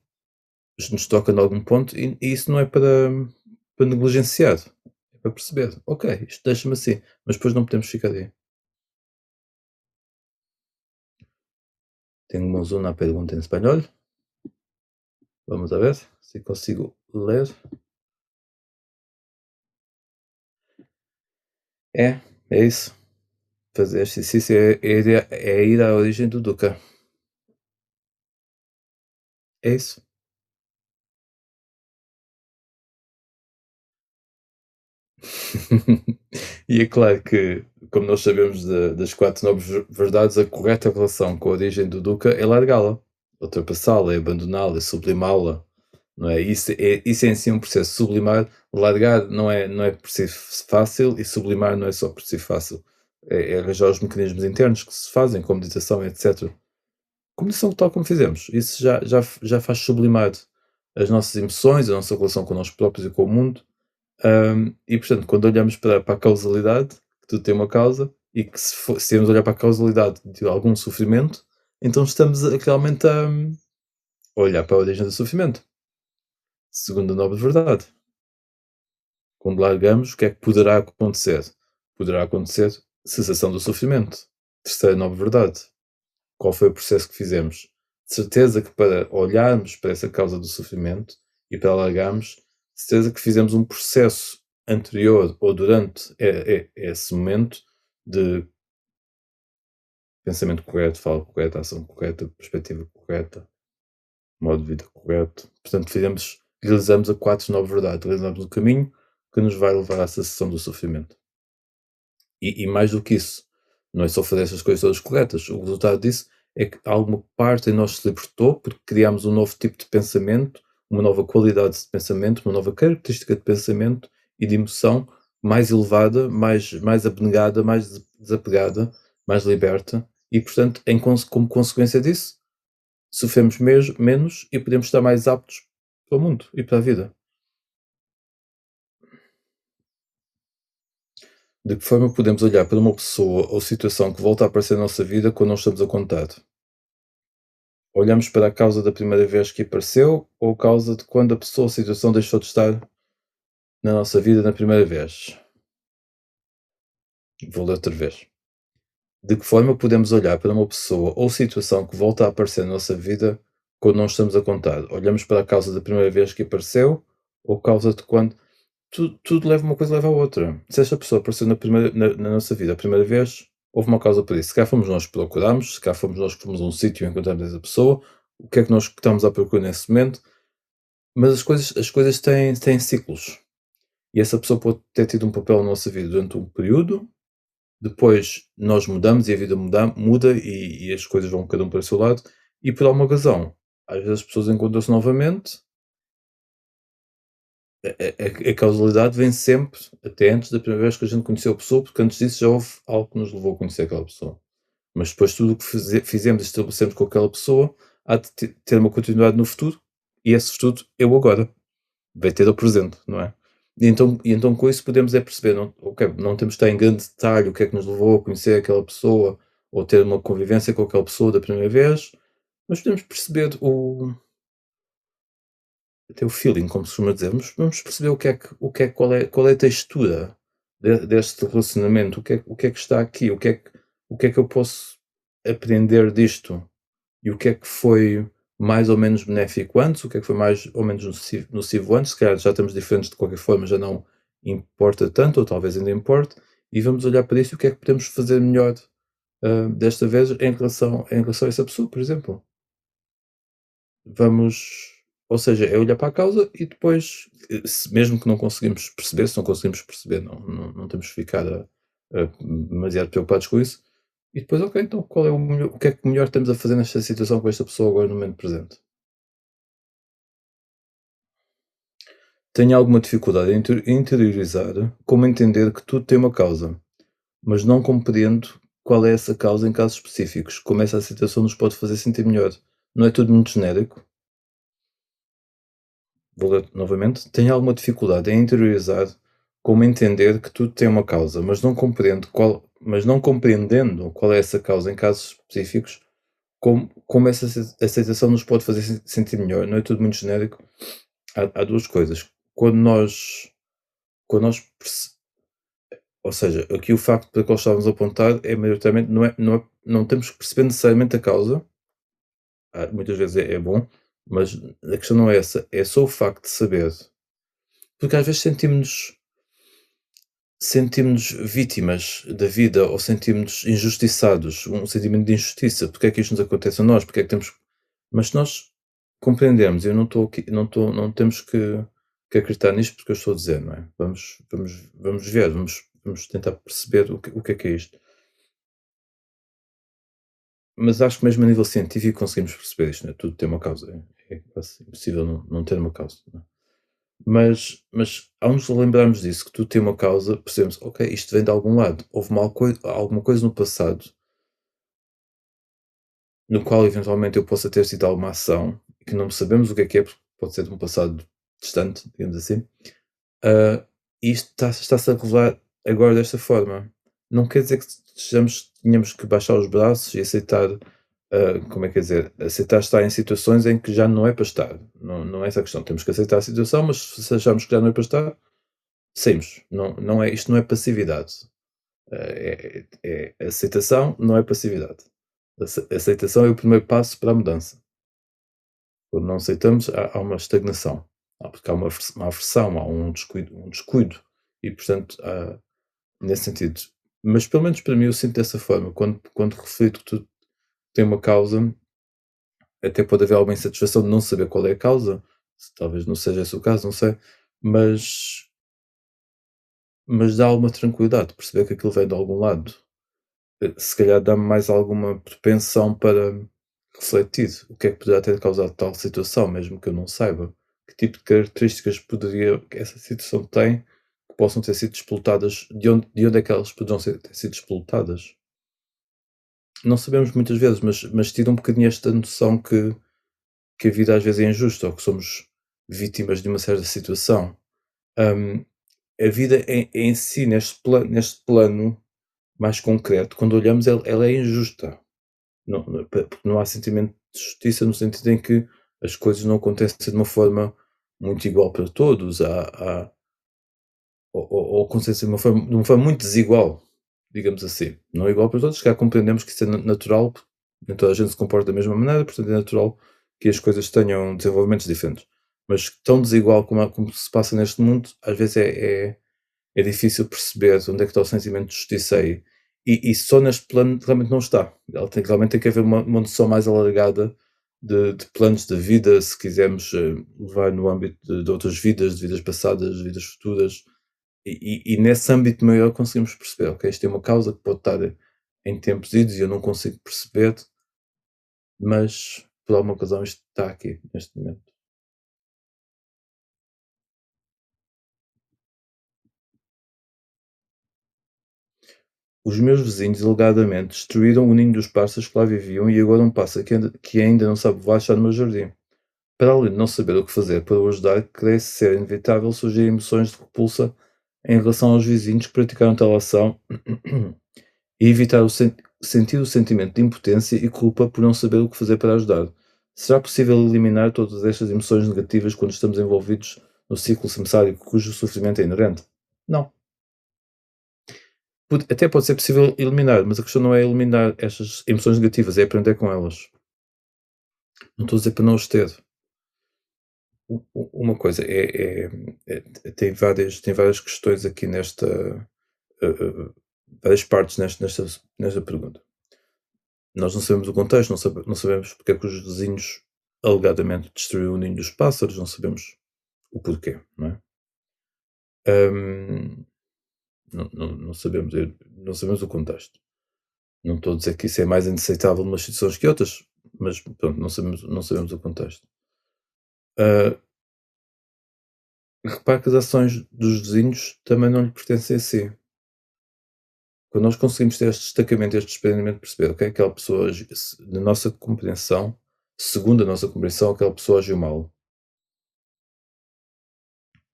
mas nos toca em algum ponto, e isso não é para negligenciar, é para perceber. Ok, isto deixa-me assim, mas depois não podemos ficar aí. Temos uma pergunta em espanhol. Vamos a ver se consigo ler. É isso. Fazer exercício é ir à origem do Duca. É isso. E é claro que, como nós sabemos das quatro nobres verdades, a correta relação com a origem do Duca é largá-la, ultrapassá-la, é abandoná-la, é sublimá-la, não é? Isso é em si um processo. Sublimar, largar não é por si fácil, e sublimar não é só por si fácil. É arranjar os mecanismos internos que se fazem, com meditação, etc. Comunicação tal como fizemos, isso já faz sublimar as nossas emoções, a nossa relação com nós próprios e com o mundo. E portanto, quando olhamos para a causalidade, que tudo tem uma causa, e que se irmos olhar para a causalidade de algum sofrimento, então estamos realmente a olhar para a origem do sofrimento, segundo a nobre verdade. Quando largamos, o que é que poderá acontecer? Poderá acontecer cessação do sofrimento. Terceira nobre verdade. Qual foi o processo que fizemos? De certeza que, para olharmos para essa causa do sofrimento e para largarmos, de certeza que fizemos um processo anterior ou durante esse momento de pensamento correto, fala correta, ação correta, perspectiva correta, modo de vida correto. Portanto, realizamos a quatro nova verdade, realizamos o caminho que nos vai levar à cessação do sofrimento. E mais do que isso, não é só fazer essas coisas todas corretas. O resultado disso é que alguma parte em nós se libertou, porque criámos um novo tipo de pensamento, uma nova qualidade de pensamento, uma nova característica de pensamento e de emoção mais elevada, mais abnegada, mais desapegada, mais liberta. E, portanto, como consequência disso, sofremos menos e podemos estar mais aptos para o mundo e para a vida. De que forma podemos olhar para uma pessoa ou situação que volta a aparecer na nossa vida quando não estamos a contar? Olhamos para a causa da primeira vez que apareceu ou a causa de quando a pessoa ou a situação deixou de estar na nossa vida na primeira vez. Vou ler outra vez. De que forma podemos olhar para uma pessoa ou situação que volta a aparecer na nossa vida quando não estamos a contar? Olhamos para a causa da primeira vez que apareceu ou causa de quando. Tudo leva uma coisa leva a outra. Se esta pessoa apareceu na nossa vida a primeira vez, houve uma causa para isso. Se cá fomos nós que procurámos, se cá fomos nós que fomos a um sítio e encontramos essa pessoa, o que é que nós estamos à procura nesse momento? Mas as coisas têm ciclos. E essa pessoa pode ter tido um papel na nossa vida durante um período, depois nós mudamos e a vida muda e as coisas vão cada um para o seu lado, e por alguma razão, às vezes as pessoas encontram-se novamente, a causalidade vem sempre até antes da primeira vez que a gente conheceu a pessoa, porque antes disso já houve algo que nos levou a conhecer aquela pessoa. Mas depois tudo o que fizemos e estabelecemos com aquela pessoa há de ter uma continuidade no futuro, e esse futuro é o agora. Vai ter o presente, não é? E então com isso podemos é perceber, não, ok, não temos de estar em grande detalhe o que é que nos levou a conhecer aquela pessoa ou ter uma convivência com aquela pessoa da primeira vez, mas podemos perceber até o feeling, como se costuma dizer, mas vamos perceber qual é a textura deste relacionamento, o que é que está aqui, o que é que eu posso aprender disto e o que é que foi mais ou menos benéfico antes, o que é que foi mais ou menos nocivo antes, se calhar já estamos diferentes de qualquer forma, já não importa tanto, ou talvez ainda importe, e vamos olhar para isso e o que é que podemos fazer melhor desta vez em relação a essa pessoa, por exemplo. Vamos, ou seja, é olhar para a causa e depois, mesmo que não conseguimos perceber, se não conseguimos perceber, não temos que ficar demasiado preocupados com isso. E depois, ok, então qual é o que é que melhor estamos a fazer nesta situação com esta pessoa agora no momento presente? Tenho alguma dificuldade em interiorizar como entender que tudo tem uma causa, mas não compreendo qual é essa causa em casos específicos, como essa situação nos pode fazer sentir melhor. Não é tudo muito genérico? Vou ler novamente. Tenho alguma dificuldade em interiorizar como entender que tudo tem uma causa, mas não compreendendo qual é essa causa em casos específicos, como essa aceitação nos pode fazer sentir melhor. Não é tudo muito genérico. Há duas coisas. Quando nós ou seja, aqui o facto para qual estávamos a apontar é maioritariamente, não temos que perceber necessariamente a causa, muitas vezes é bom, mas a questão não é essa, é só o facto de saber, porque às vezes sentimos vítimas da vida ou sentimos injustiçados, um sentimento de injustiça, porque é que isto nos acontece a nós, porque é que temos, mas se nós compreendermos, eu não estou aqui, não temos que acreditar nisto porque eu estou a dizer, não é? Vamos ver, vamos tentar perceber o que é isto. Mas acho que mesmo a nível científico conseguimos perceber isto, né? Tudo tem uma causa. É quase impossível não ter uma causa. Não é? Mas ao nos lembrarmos disso, que tudo tem uma causa, percebemos, ok, isto vem de algum lado. Houve alguma coisa no passado no qual eventualmente eu possa ter sido alguma ação que não sabemos o que é, porque pode ser de um passado distante, digamos assim. E isto está-se a revelar agora desta forma. Não quer dizer que tenhamos que baixar os braços e aceitar, como é que é dizer, aceitar estar em situações em que já não é para estar. Não é essa a questão. Temos que aceitar a situação, mas se acharmos que já não é para estar, saímos. Isto não é passividade. É aceitação, não é passividade. Aceitação é o primeiro passo para a mudança. Quando não aceitamos, há uma estagnação. Porque há uma aversão, há um descuido. E, portanto, nesse sentido. Mas, pelo menos para mim, eu sinto dessa forma. Quando reflito que tudo tem uma causa, até pode haver alguma insatisfação de não saber qual é a causa. Talvez não seja esse o caso, não sei. Mas, mas dá alguma tranquilidade perceber que aquilo vem de algum lado. Se calhar dá-me mais alguma propensão para refletir o que é que poderá ter causado tal situação, mesmo que eu não saiba. Que tipo de características poderia que essa situação tem que possam ter sido explotadas, de onde é que elas poderão ter sido explotadas? Não sabemos muitas vezes, mas tira um bocadinho esta noção que a vida às vezes é injusta ou que somos vítimas de uma certa situação. Hum, a vida em si, neste plano mais concreto, quando olhamos, ela é injusta. Porque não há sentimento de justiça no sentido em que as coisas não acontecem de uma forma muito igual para todos. ou consciência de uma forma muito desigual, digamos assim. Não é igual para todos, cá compreendemos que isso é natural, porque nem toda a gente se comporta da mesma maneira, portanto é natural que as coisas tenham desenvolvimentos diferentes. Mas tão desigual como se passa neste mundo, às vezes é difícil perceber onde é que está o sentimento de justiça aí. E só neste plano realmente não está. Realmente tem que haver uma noção mais alargada de planos de vida, se quisermos levar no âmbito de outras vidas, de vidas passadas, de vidas futuras. E nesse âmbito maior conseguimos perceber, ok, isto é uma causa que pode estar em tempos idos e eu não consigo perceber, mas por alguma razão isto está aqui neste momento. Os meus vizinhos alegadamente destruíram o ninho dos pássaros que lá viviam e agora um pássaro que ainda não sabe voar está no meu jardim. Para além de não saber o que fazer para o ajudar, cresce ser inevitável surgir emoções de repulsa em relação aos vizinhos que praticaram tal ação e evitar sentir o sentimento de impotência e culpa por não saber o que fazer para ajudar. Será possível eliminar todas estas emoções negativas quando estamos envolvidos no ciclo samsárico cujo sofrimento é inerente? Não. Até pode ser possível eliminar, mas a questão não é eliminar estas emoções negativas, é aprender com elas. Não estou a dizer para não as ter. Uma coisa tem várias questões aqui várias partes nesta pergunta. Nós não sabemos o contexto, não sabemos porque é que os vizinhos alegadamente destruíram o ninho dos pássaros, não sabemos o porquê, não é? Hum, não sabemos o contexto. Não estou a dizer que isso é mais inaceitável numas situações que outras, mas pronto, não sabemos o contexto. Ah, repare que as ações dos vizinhos também não lhe pertencem a si. Quando nós conseguimos ter este destacamento, este desprendimento, perceber o que é que aquela pessoa, na nossa compreensão, segundo a nossa compreensão, aquela pessoa agiu mal.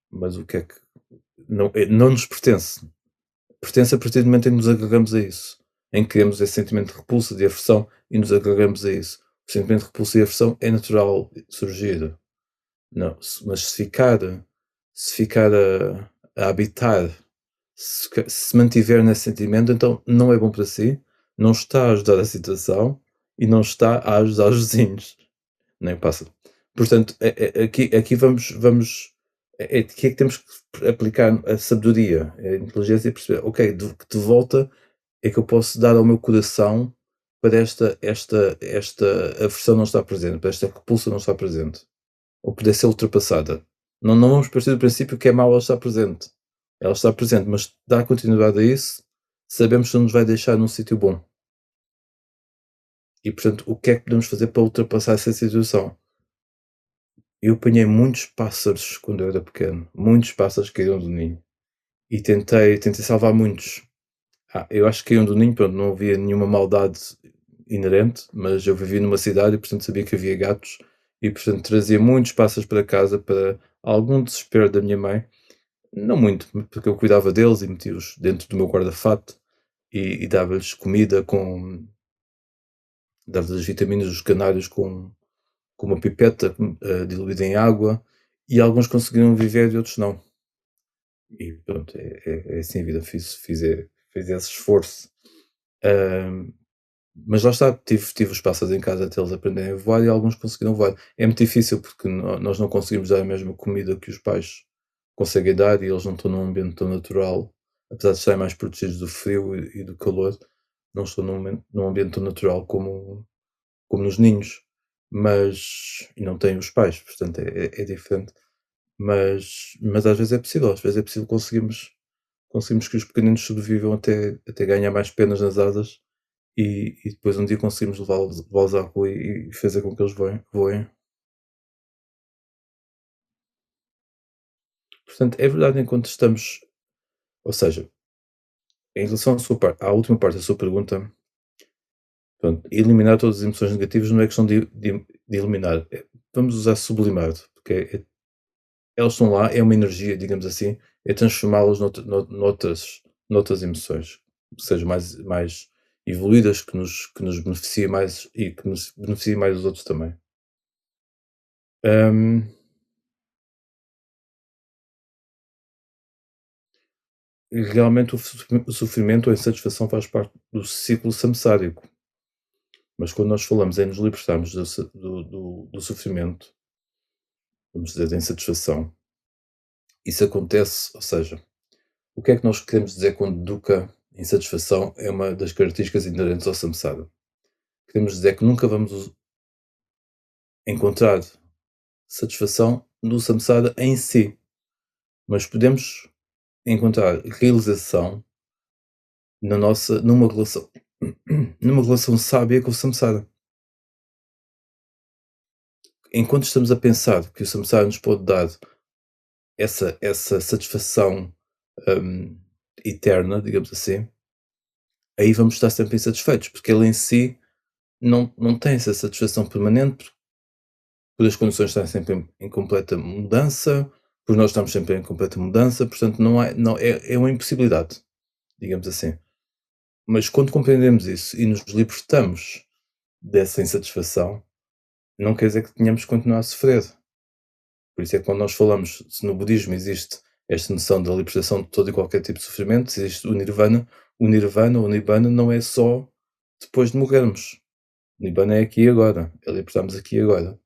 Mas o que é que. Não nos pertence. Pertence a partir do momento em que nos agarramos a isso. Em que criamos esse sentimento de repulsa, de aversão e nos agarramos a isso. O sentimento de repulsa e aversão é natural surgir. Não, mas se ficar a habitar, se mantiver nesse sentimento, então não é bom para si, não está a ajudar a situação e não está a ajudar os vizinhos, nem passa. Portanto, aqui vamos aqui é que temos que aplicar a sabedoria, a inteligência e perceber, ok, de volta é que eu posso dar ao meu coração para esta aversão não estar presente, para esta repulsa não estar presente ou poder ser ultrapassada. Não vamos partir do princípio que é mau ela estar presente. Ela está presente, mas dar continuidade a isso, sabemos que não nos vai deixar num sítio bom. E portanto, o que é que podemos fazer para ultrapassar essa situação? Eu apanhei muitos pássaros quando eu era pequeno, muitos pássaros caíram do ninho e tentei salvar muitos. Eu acho que caíram do ninho, pronto, não havia nenhuma maldade inerente, mas eu vivia numa cidade e portanto sabia que havia gatos e portanto trazia muitos pássaros para casa para algum desespero da minha mãe. Não muito, porque eu cuidava deles e metia-os dentro do meu guarda-fato e dava-lhes comida dava-lhes as vitaminas dos canários com uma pipeta, diluída em água, e alguns conseguiram viver e outros não. E pronto, é assim a vida, fiz esse esforço. Hã, mas lá está, tive os pássaros em casa até eles aprenderem a voar e alguns conseguiram voar. É muito difícil porque nós não conseguimos dar a mesma comida que os pais conseguem dar e eles não estão num ambiente tão natural, apesar de estarem mais protegidos do frio e do calor, não estão num ambiente tão natural como nos ninhos, mas e não têm os pais, portanto é diferente. Mas às vezes é possível conseguimos que os pequeninos sobrevivam até ganhar mais penas nas asas e depois um dia conseguimos levá-los à rua e fazer com que eles voem. Portanto, é verdade enquanto estamos, ou seja, em relação à última parte da sua pergunta, pronto, eliminar todas as emoções negativas não é questão de eliminar, vamos usar sublimar, porque elas estão lá, é uma energia, digamos assim, é transformá-las noutras emoções, que sejam mais evoluídas, que nos beneficiem mais e que nos beneficiem mais os outros também. Hum, realmente o sofrimento ou a insatisfação faz parte do ciclo samsárico. Mas quando nós falamos em nos libertarmos do sofrimento, vamos dizer, da insatisfação, isso acontece, ou seja, o que é que nós queremos dizer quando dukkha, insatisfação, é uma das características inerentes ao samsara? Queremos dizer que nunca vamos encontrar satisfação no samsara em si, mas podemos encontrar realização numa relação, numa relação sábia com o samsara. Enquanto estamos a pensar que o samsara nos pode dar essa satisfação eterna, digamos assim, aí vamos estar sempre insatisfeitos, porque ele em si não tem essa satisfação permanente, por as condições estarem sempre em completa mudança, por nós estamos sempre em completa mudança, portanto é uma impossibilidade, digamos assim. Mas quando compreendemos isso e nos libertamos dessa insatisfação, não quer dizer que tenhamos que continuar a sofrer. Por isso é que quando nós falamos, se no budismo existe esta noção da libertação de todo e qualquer tipo de sofrimento, se existe o nirvana ou o nibbana não é só depois de morrermos. O nibbana é aqui e agora, é libertarmos aqui e agora.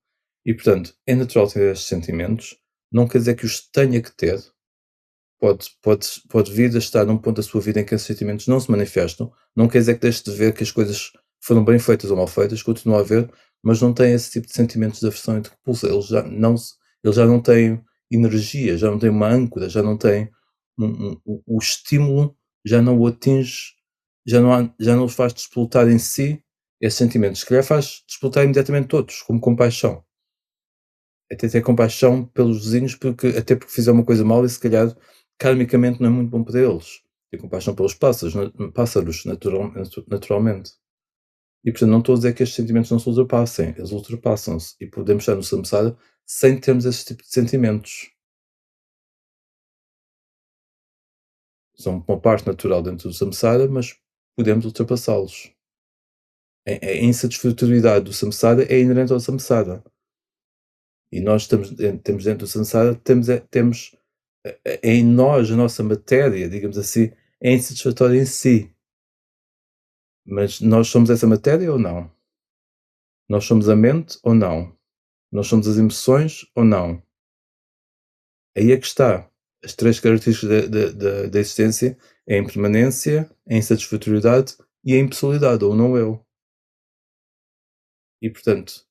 E portanto, é natural ter estes sentimentos, não quer dizer que os tenha que ter, pode vir a estar num ponto da sua vida em que esses sentimentos não se manifestam, não quer dizer que deixe de ver que as coisas foram bem feitas ou mal feitas, continua a haver, mas não tem esse tipo de sentimentos de aversão e de repulsa. Ele já não tem energia, já não tem uma âncora, já não tem o estímulo, já não o atinge, já não o faz despoltar em si esses sentimentos. Se calhar faz despoltar imediatamente todos, como compaixão. Até ter compaixão pelos vizinhos, até porque fizeram uma coisa mal e se calhar karmicamente não é muito bom para eles. Ter compaixão pelos pássaros naturalmente. E portanto não estou a dizer que estes sentimentos não se ultrapassem, eles ultrapassam-se e podemos estar no samsara sem termos esse tipo de sentimentos. São uma parte natural dentro do samsara, mas podemos ultrapassá-los. A insatisfatoriedade do samsara é inerente ao samsara. E nós temos dentro do samsara, temos em nós, a nossa matéria, digamos assim, é insatisfatória em si. Mas nós somos essa matéria ou não? Nós somos a mente ou não? Nós somos as emoções ou não? Aí é que está. As três características da existência é a impermanência, a insatisfatoriedade e a impessoalidade, ou não eu. E, portanto,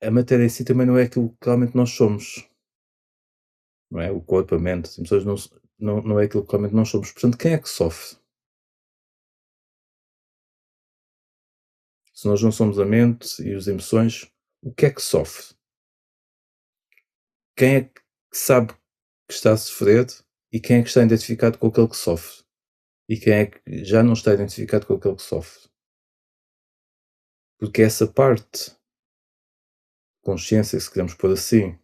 a matéria em si também não é aquilo que realmente nós somos. Não é? O corpo, a mente, as emoções não é aquilo que realmente nós somos. Portanto, quem é que sofre? Se nós não somos a mente e as emoções, o que é que sofre? Quem é que sabe que está a sofrer e quem é que está identificado com aquele que sofre? E quem é que já não está identificado com aquele que sofre? Porque essa parte, consciência, se queremos pôr assim,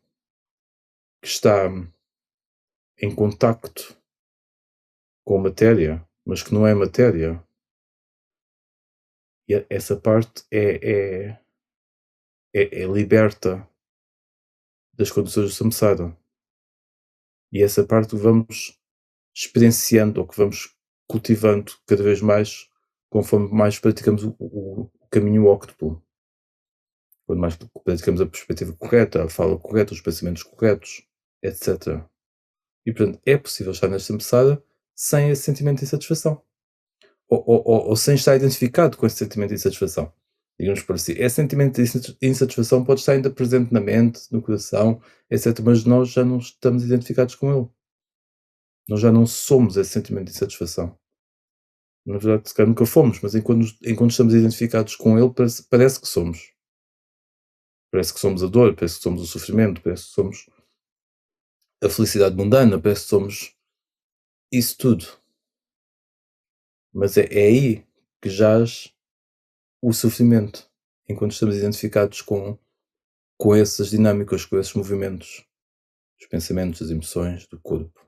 que está em contacto com a matéria, mas que não é matéria, e essa parte é liberta das condições do samsara. E essa parte vamos experienciando ou que vamos cultivando cada vez mais conforme mais praticamos o caminho óctuplo. Quanto mais praticamos a perspectiva correta, a fala correta, os pensamentos corretos, etc. E portanto é possível estar nesta samsara sem esse sentimento de insatisfação. Ou sem estar identificado com esse sentimento de insatisfação. Digamos por assim. Esse sentimento de insatisfação pode estar ainda presente na mente, no coração, etc. Mas nós já não estamos identificados com ele. Nós já não somos esse sentimento de insatisfação. Na verdade, se calhar nunca fomos, mas enquanto estamos identificados com ele, parece que somos. Parece que somos a dor, parece que somos o sofrimento, parece que somos a felicidade mundana, parece que somos isso tudo. Mas é aí que jaz o sofrimento, enquanto estamos identificados com essas dinâmicas, com esses movimentos, os pensamentos, as emoções do corpo.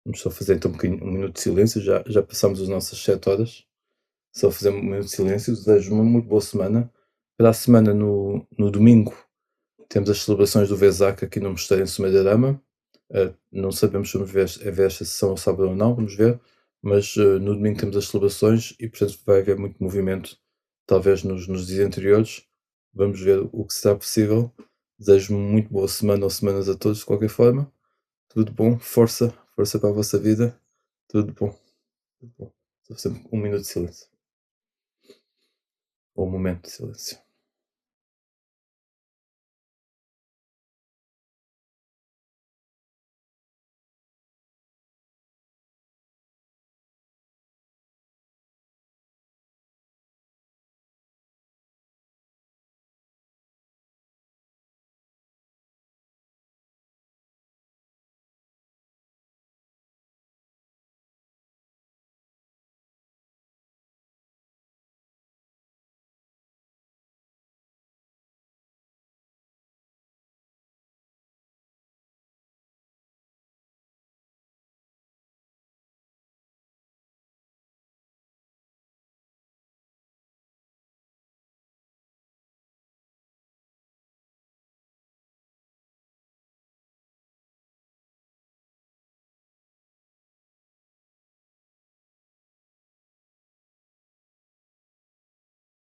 Vamos só fazer então um minuto de silêncio, já passamos as nossas 7 horas. só fazer um minuto de silêncio. Desejo uma muito boa semana. Para a semana, no domingo, temos as celebrações do Vesac aqui no Mosteiro em Sumé da Dama. Não sabemos se vamos ver esta sessão ao sábado ou não, vamos ver. Mas no domingo temos as celebrações e, portanto, vai haver muito movimento, talvez nos dias anteriores. Vamos ver o que será possível. Desejo muito boa semana ou semanas a todos, de qualquer forma. Tudo bom, força, força para a vossa vida. Tudo bom, tudo bom. Só sempre um minuto de silêncio. Ou um momento de silêncio.